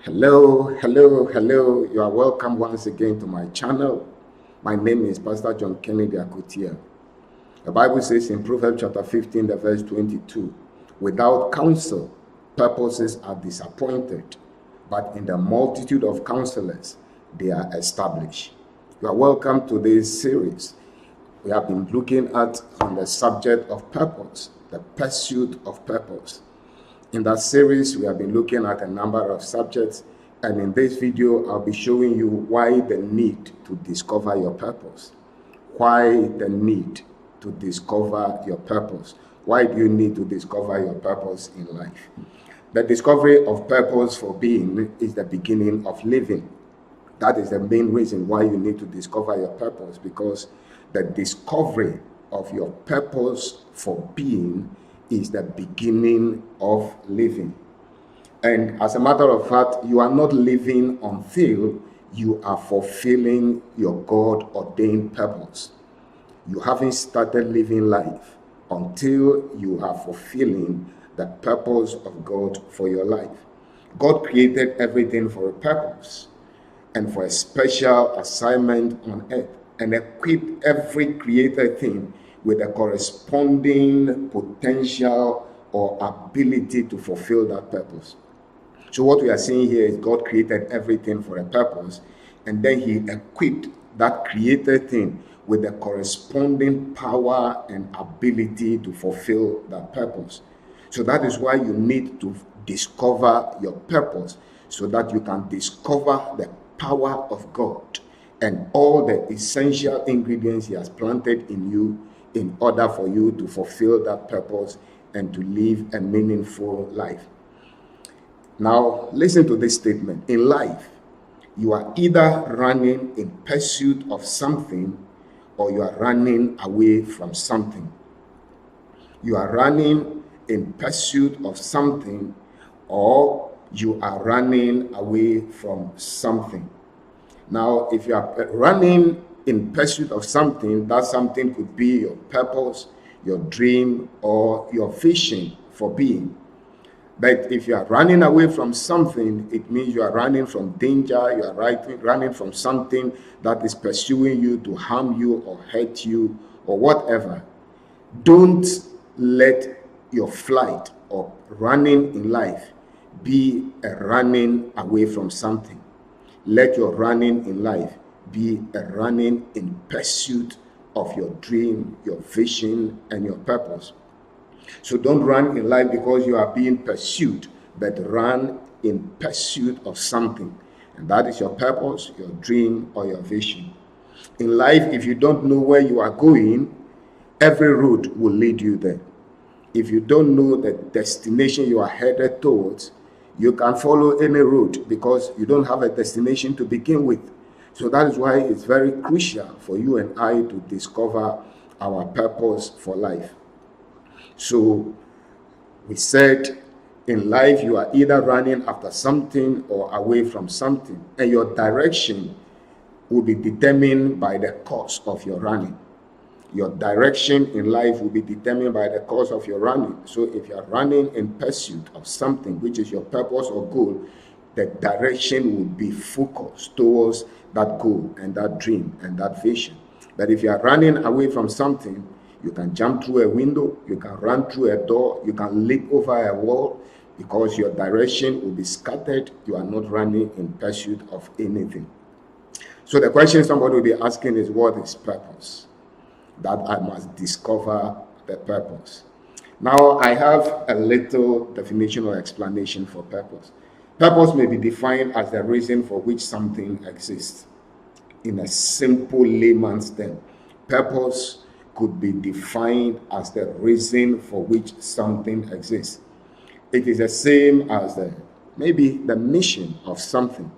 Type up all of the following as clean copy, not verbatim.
Hello. You are welcome once again to my channel. My name is Pastor John Kennedy Akotia. The Bible says in Proverbs chapter 15, the verse 22, without counsel, purposes are disappointed, but in the multitude of counselors, they are established. You are welcome to this series. We have been looking at on the subject of purpose, the pursuit of purpose. In that series, we have been looking at a number of subjects, and in this video, I'll be showing you why the need to discover your purpose. Why the need to discover your purpose? Why do you need to discover your purpose in life? The discovery of purpose for being is the beginning of living. That is the main reason why you need to discover your purpose, because the discovery of your purpose for being is the beginning of living. And as a matter of fact, you are not living until you are fulfilling your God-ordained purpose. You haven't started living life until you are fulfilling the purpose of God for your life. God created everything for a purpose and for a special assignment on earth, and equipped every created thing with a corresponding potential or ability to fulfill that purpose. So what we are seeing here is God created everything for a purpose, and then he equipped that created thing with the corresponding power and ability to fulfill that purpose. So that is why you need to discover your purpose, so that you can discover the power of God and all the essential ingredients he has planted in you in order for you to fulfill that purpose and to live a meaningful life. Now, listen to this statement. In life, you are either running in pursuit of something or you are running away from something. You are running in pursuit of something or you are running away from something. Now, if you are running in pursuit of something, that something could be your purpose, your dream, or your vision for being. But if you are running away from something, it means you are running from danger, you are running from something that is pursuing you to harm you or hurt you or whatever. Don't let your flight or running in life be a running away from something. Let your running in life be a running in pursuit of your dream, your vision, and your purpose. So don't run in life because you are being pursued, but run in pursuit of something. And that is your purpose, your dream, or your vision. In life, if you don't know where you are going, every road will lead you there. If you don't know the destination you are headed towards, you can follow any road because you don't have a destination to begin with. So that is why it's very crucial for you and I to discover our purpose for life. So we said in life you are either running after something or away from something, and your direction will be determined by the course of your running. Your direction in life will be determined by the course of your running. So if you are running in pursuit of something which is your purpose or goal, the direction will be focused towards that goal and that dream and that vision. But if you are running away from something, you can jump through a window, you can run through a door, you can leap over a wall, because your direction will be scattered. You are not running in pursuit of anything. So the question somebody will be asking is, what is purpose? That I must discover the purpose. Now, I have a little definition or explanation for purpose. Purpose may be defined as the reason for which something exists. In a simple layman's term, purpose could be defined as the reason for which something exists. It is the same as maybe the mission of something.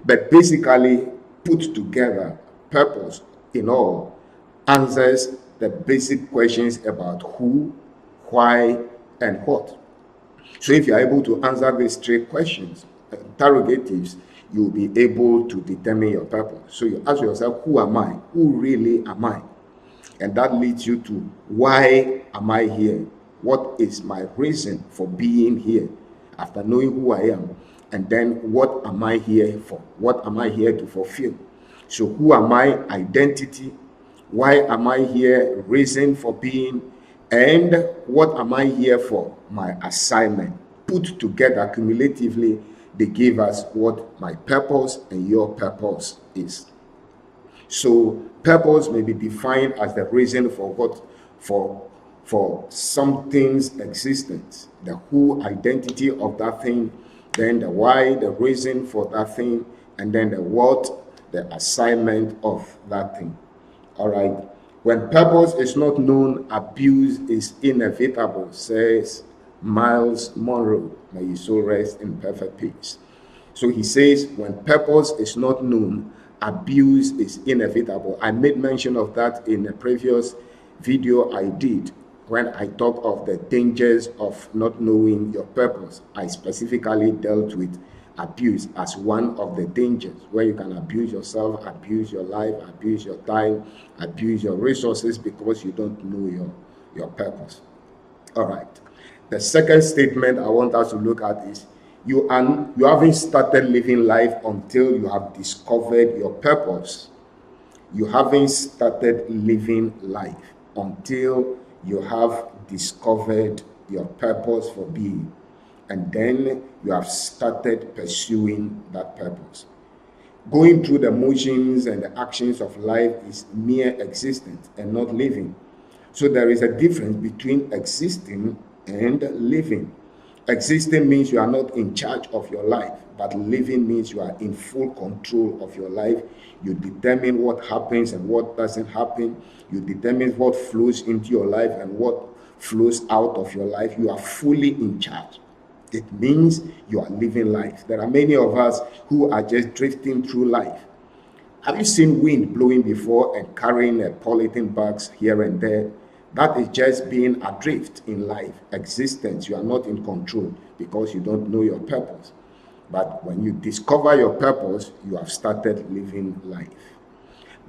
But basically, put together, purpose in all answers the basic questions about who, why, and what. So if you are able to answer these three questions, interrogatives, you will be able to determine your purpose. So you ask yourself, who am I? Who really am I? And that leads you to, why am I here? What is my reason for being here? After knowing who I am, And then what am I here for? What am I here to fulfill? So who am I? Identity. Why am I here? Reason for being. And what am I here for? My assignment. Put together cumulatively, they give us what my purpose and your purpose is. So purpose may be defined as the reason for what, for something's existence, the who, identity of that thing, then the why, the reason for that thing, and then the what, the assignment of that thing. All right. When purpose is not known, abuse is inevitable, says Miles Monroe. May his soul rest in perfect peace. So he says, when purpose is not known, abuse is inevitable. I made mention of that in a previous video I did when I talked of the dangers of not knowing your purpose. I specifically dealt with abuse as one of the dangers, where you can abuse yourself, abuse your life, abuse your time, abuse your resources because you don't know your purpose. All right. The second statement I want us to look at is you haven't started living life until you have discovered your purpose. You haven't started living life until you have discovered your purpose for being. And then you have started pursuing that purpose. Going through the motions and the actions of life is mere existence and not living. So there is a difference between existing and living. Existing means you are not in charge of your life, but living means you are in full control of your life. You determine what happens and what doesn't happen. You determine what flows into your life and what flows out of your life. You are fully in charge. It means you are living life. There are many of us who are just drifting through life. Have you seen wind blowing before and carrying polythene bags here and there? That is just being adrift in life, existence. You are not in control because you don't know your purpose. But when you discover your purpose, you have started living life.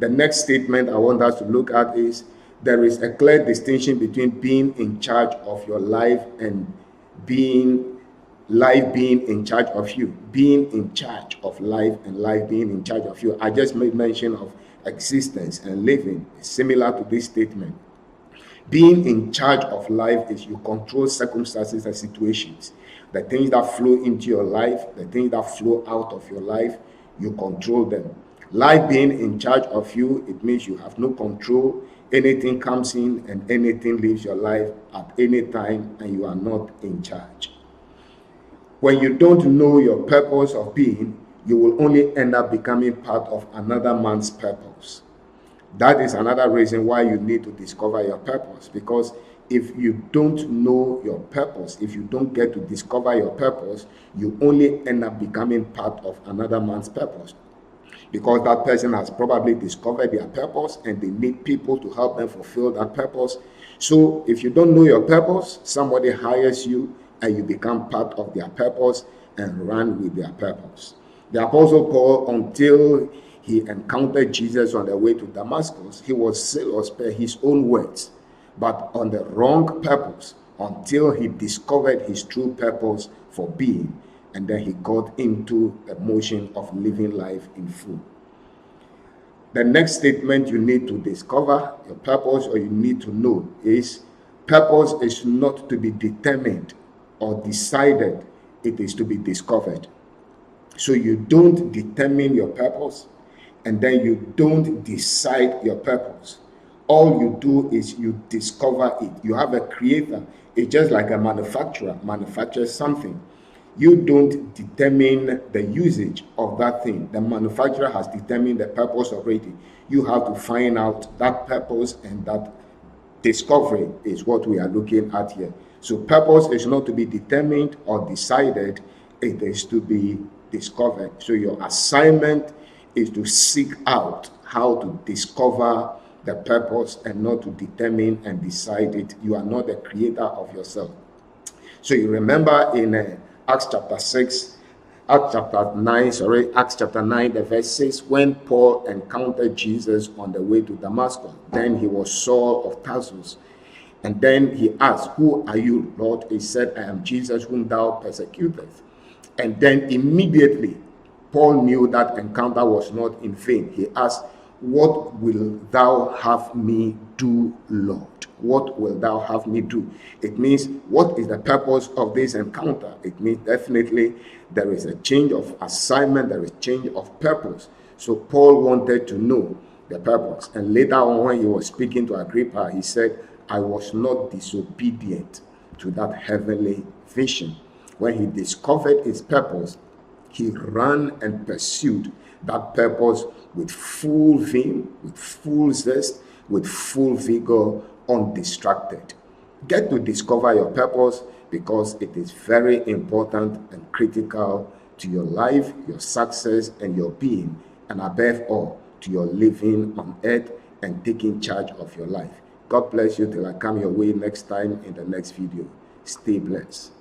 The next statement I want us to look at is there is a clear distinction between being in charge of your life and life being in charge of you. Being in charge of life and life being in charge of you. I just made mention of existence and living. It's similar to this statement. Being in charge of life is you control circumstances and situations. The things that flow into your life, the things that flow out of your life, you control them. Life being in charge of you, it means you have no control. Anything comes in and anything leaves your life at any time, and you are not in charge. When you don't know your purpose of being, you will only end up becoming part of another man's purpose. That is another reason why you need to discover your purpose, because if you don't know your purpose, if you don't get to discover your purpose, you only end up becoming part of another man's purpose, because that person has probably discovered their purpose and they need people to help them fulfill that purpose. So if you don't know your purpose, somebody hires you and you become part of their purpose and run with their purpose. The Apostle Paul, until he encountered Jesus on the way to Damascus, he was zealous per his own words, but on the wrong purpose, until he discovered his true purpose for being, and then he got into the motion of living life in full. The next statement you need to discover your purpose, or you need to know, is purpose is not to be determined or decided, it is to be discovered. So you don't determine your purpose, and then you don't decide your purpose. All you do is you discover it. You have a creator. It's just like a manufacturer manufactures something. You don't determine the usage of that thing. The manufacturer has determined the purpose already. You have to find out that purpose, and that discovery is what we are looking at here. So purpose is not to be determined or decided, it is to be discovered. So your assignment is to seek out how to discover the purpose and not to determine and decide it. You are not the creator of yourself. So you remember in Acts chapter 9, the verse 6, when Paul encountered Jesus on the way to Damascus, then he was Saul of Tarsus. And then he asked, "Who are you, Lord?" He said, "I am Jesus whom thou persecutest." And then immediately, Paul knew that encounter was not in vain. He asked, "What will thou have me do, Lord? What will thou have me do?" It means, what is the purpose of this encounter? It means definitely there is a change of assignment, there is change of purpose. So Paul wanted to know the purpose. And later on, when he was speaking to Agrippa, he said, "I was not disobedient to that heavenly vision." When he discovered his purpose, he ran and pursued that purpose with full vim, with full zest, with full vigor, undistracted. Get to discover your purpose, because it is very important and critical to your life, your success, and your being, and above all, to your living on earth and taking charge of your life. God bless you till I come your way next time in the next video. Stay blessed.